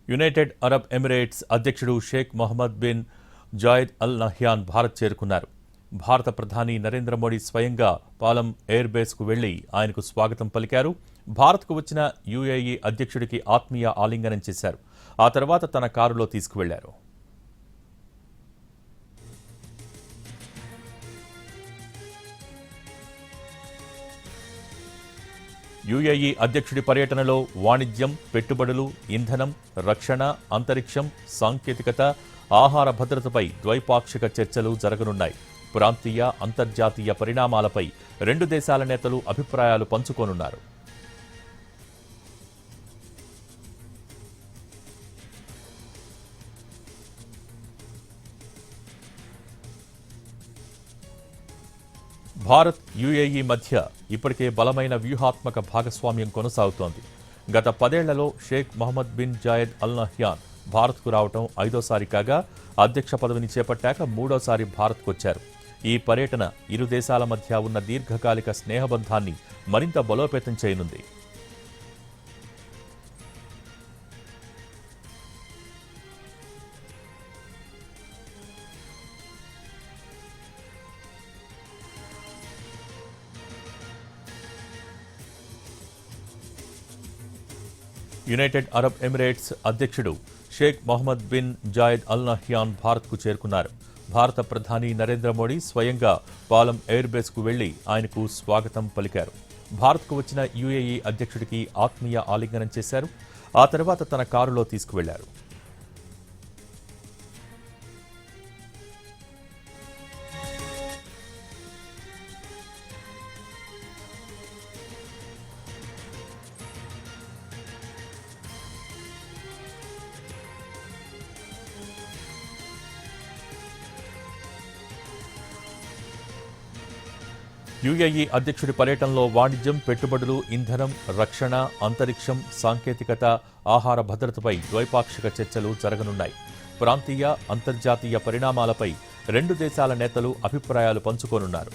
United Arab Emirates అధ్యక్షుడు Sheikh Mohamed bin Zayed Al Nahyan Bharat చేరుకున్నారు. భారత ప్రధాని నరేంద్ర మోడీ స్వయంగా పాలం ఎయిర్ బేస్కు వెళ్లి ఆయనకు స్వాగతం పలికారు. భారత్కు వచ్చిన యుఏఈ అధ్యక్షుడికి ఆత్మీయ ఆలింగనం చేశారు. ఆ తర్వాత తన కారులో తీసుకువెళ్లారు. యుఏఈ అధ్యక్షుడి పర్యటనలో వాణిజ్యం, పెట్టుబడులు, ఇంధనం, రక్షణ, అంతరిక్షం, సాంకేతికత, ఆహార భద్రతపై ద్వైపాక్షిక చర్చలు జరగనున్నాయి. ప్రాంతీయ, అంతర్జాతీయ పరిణామాలపై రెండు దేశాల నేతలు అభిప్రాయాలు పంచుకోనున్నారు. భారత్, యుఏఈ మధ్య ఇప్పటికే బలమైన వ్యూహాత్మక భాగస్వామ్యం కొనసాగుతోంది. గత 10 ఏళ్లలో Sheikh Mohamed bin Zayed Al Nahyan భారత్కు రావడం 5వ కాగా అధ్యక్ష పదవిని చేపట్టాక 3వసారి భారత్కొచ్చారు. ఈ పర్యటన ఇరు దేశాల మధ్య ఉన్న దీర్ఘకాలిక స్నేహబంధాన్ని మరింత బలోపేతం చేయనుంది. యునైటెడ్ అరబ్ ఎమిరేట్స్ అధ్యక్షుడు Sheikh Mohamed bin Zayed Al Nahyan భారత్కు చేరుకున్నారు. భారత ప్రధాని నరేంద్ర మోడీ స్వయంగా పాలం ఎయిర్ బేస్కు వెళ్లి ఆయనకు స్వాగతం పలికారు. భారత్కు వచ్చిన యుఏఈ అధ్యక్షుడికి ఆత్మీయ ఆలింగనం చేశారు. ఆ తర్వాత తన కారులో తీసుకువెళ్లారు. యుఏఈ అధ్యక్షుడి పర్యటనలో వాణిజ్యం, పెట్టుబడులు, ఇంధనం, రక్షణ, అంతరిక్షం, సాంకేతికత, ఆహార భద్రతపై ద్వైపాక్షిక చర్చలు జరగనున్నాయి. ప్రాంతీయ, అంతర్జాతీయ పరిణామాలపై రెండు దేశాల నేతలు అభిప్రాయాలు పంచుకోనున్నారు.